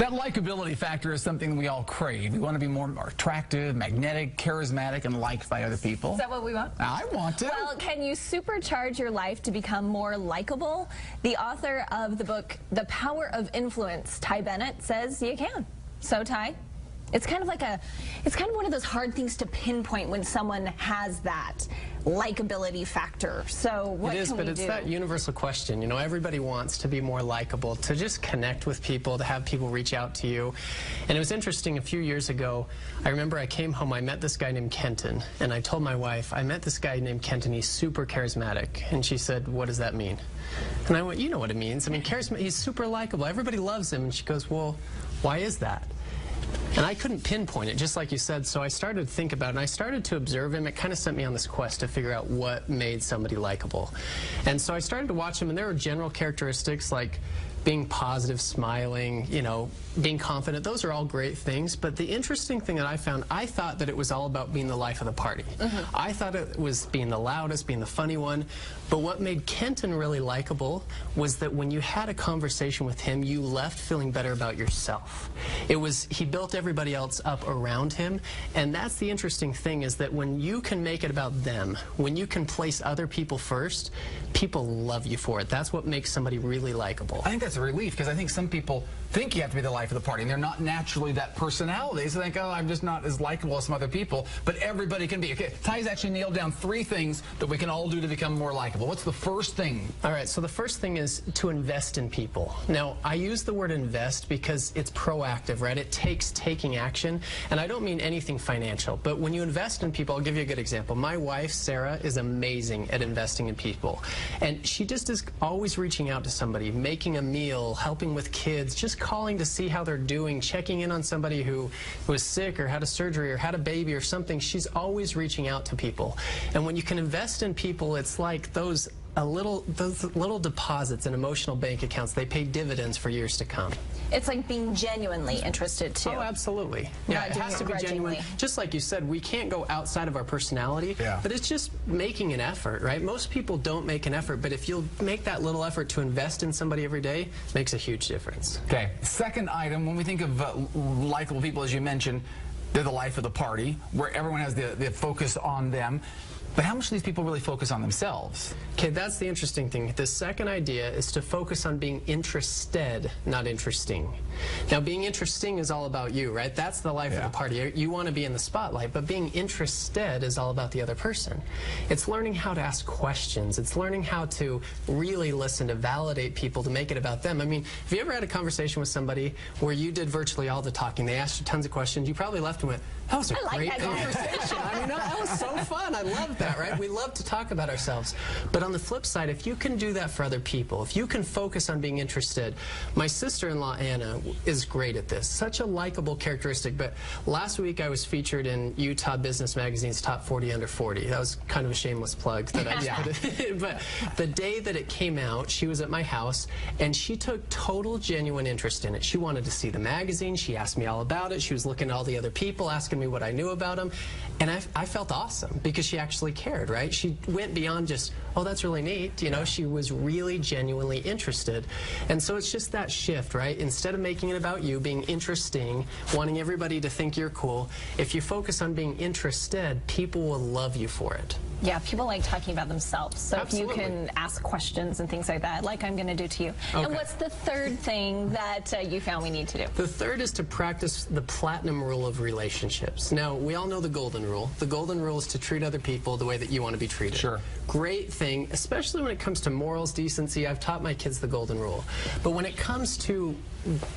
That likability factor is something we all crave. We want to be more attractive, magnetic, charismatic, and liked by other people. Is that what we want? I want to. Well, can you supercharge your life to become more likable? The author of the book, The Power of Influence, Ty Bennett, says you can. So, Ty, it's kind of one of those hard things to pinpoint when someone has that likability factor. So what can we do? It is, but it's that universal question. You know, everybody wants to be more likable, to just connect with people, to have people reach out to you. And it was interesting, a few years ago, I remember I came home, I met this guy named Kenton, and I told my wife, I met this guy named Kenton, he's super charismatic. And she said, what does that mean? And I went, you know what it means. I mean, he's super likable, everybody loves him. And she goes, well, why is that? And I couldn't pinpoint it, just like you said, so I started to think about it, and I started to observe him. It kind of sent me on this quest to figure out what made somebody likable. And so I started to watch him, and there were general characteristics like being positive, smiling, you know, being confident. Those are all great things, but the interesting thing that I found, I thought that it was all about being the life of the party. I thought it was being the loudest, being the funny one, but what made Kenton really likable was that when you had a conversation with him, you left feeling better about yourself. He built everybody else up around him, and that's the interesting thing, is that when you can make it about them, when you can place other people first, people love you for it. That's what makes somebody really likable. I think that's a relief, because I think some people think you have to be the life of the party, and they're not naturally that personality. So they think, oh, I'm just not as likable as some other people, but everybody can be. Okay, Ty's actually nailed down 3 things that we can all do to become more likable. What's the first thing? All right, so the first thing is to invest in people. Now, I use the word invest because it's proactive, right? It takes taking action, and I don't mean anything financial, but when you invest in people, I'll give you a good example. My wife, Sarah, is amazing at investing in people, and she just is always reaching out to somebody, making a meal, helping with kids, just calling to see how they're doing, checking in on somebody who was sick or had a surgery or had a baby or something. She's always reaching out to people. And when you can invest in people, it's like those little deposits in emotional bank accounts. They pay dividends for years to come. It's like being genuinely interested, too. Oh, absolutely. Yeah, it has to be genuine. Just like you said, we can't go outside of our personality, but it's just making an effort, right? Most people don't make an effort, but if you'll make that little effort to invest in somebody every day, it makes a huge difference. Okay, second item, when we think of likable people, as you mentioned, they're the life of the party, where everyone has the focus on them. But how much do these people really focus on themselves? Okay, that's the interesting thing. The second idea is to focus on being interested, not interesting. Now, being interesting is all about you, right? That's the life of the party. You want to be in the spotlight, but being interested is all about the other person. It's learning how to ask questions. It's learning how to really listen, to validate people, to make it about them. I mean, have you ever had a conversation with somebody where you did virtually all the talking? They asked you tons of questions. You probably left and went, that was a great conversation. I mean, that was so fun. I loved that, right? We love to talk about ourselves. But on the flip side, if you can do that for other people, if you can focus on being interested, my sister-in-law, Anna, is great at this. Such a likable characteristic. But last week I was featured in Utah Business Magazine's Top 40 Under 40. That was kind of a shameless plug that I just put it. But the day that it came out, she was at my house, and she took total, genuine interest in it. She wanted to see the magazine. She asked me all about it. She was looking at all the other people, asking me what I knew about them. And I felt awesome because she actually cared, right? She went beyond just, oh, that's really neat. You know, she was really genuinely interested. And so it's just that shift, right? Instead of making it about you, being interesting, wanting everybody to think you're cool, if you focus on being interested, people will love you for it. Yeah, people like talking about themselves. So if you can ask questions and things like that, like I'm going to do to you. Okay. And what's the third thing that you found we need to do? The third is to practice the platinum rule of relationships. Now, we all know the golden rule. The golden rule is to treat other people the way that you want to be treated. Sure. Great thing, especially when it comes to morals, decency. I've taught my kids the golden rule. But when it comes to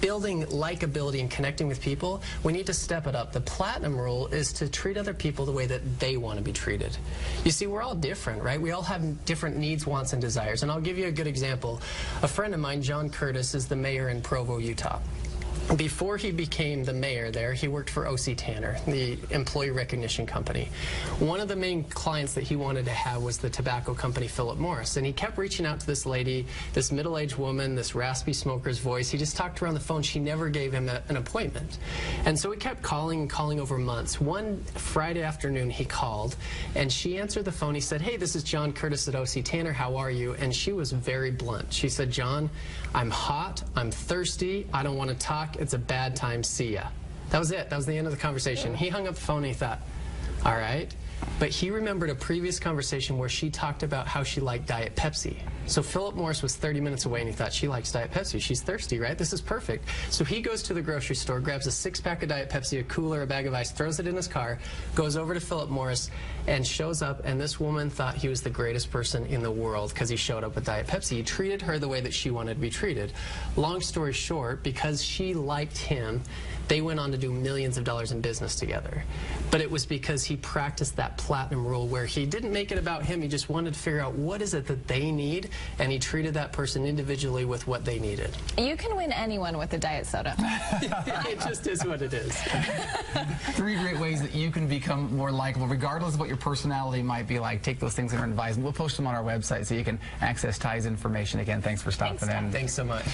building likability and connecting with people, we need to step it up. The platinum rule is to treat other people the way that they want to be treated. You see, we're all different, right? We all have different needs, wants, and desires. And I'll give you a good example. A friend of mine, John Curtis, is the mayor in Provo, Utah. Before he became the mayor there, he worked for O.C. Tanner, the employee recognition company. One of the main clients that he wanted to have was the tobacco company Philip Morris, and he kept reaching out to this lady, this middle-aged woman, this raspy smoker's voice. He just talked to her on the phone. She never gave him an appointment. And so he kept calling and calling over months. One Friday afternoon, he called, and she answered the phone. He said, hey, this is John Curtis at O.C. Tanner. How are you? And she was very blunt. She said, John, I'm hot, I'm thirsty, I don't want to talk. o'clock. It's a bad time. See ya. That was it. That was the end of the conversation. He hung up the phone and he thought, all right. But he remembered a previous conversation where she talked about how she liked Diet Pepsi. So Philip Morris was 30 minutes away and he thought, she likes Diet Pepsi. She's thirsty, right? This is perfect. So he goes to the grocery store, grabs a 6-pack of Diet Pepsi, a cooler, a bag of ice, throws it in his car, goes over to Philip Morris and shows up, and this woman thought he was the greatest person in the world because he showed up with Diet Pepsi. He treated her the way that she wanted to be treated. Long story short, because she liked him, they went on to do millions of dollars in business together. But it was because he practiced that platinum rule where he didn't make it about him. He just wanted to figure out what is it that they need, and he treated that person individually with what they needed. You can win anyone with a diet soda. It just is what it is. 3 great ways that you can become more likable, regardless of what your personality might be like. Take those things under advisement. We'll post them on our website so you can access Ty's information. Again, thanks for stopping in. Thanks so much.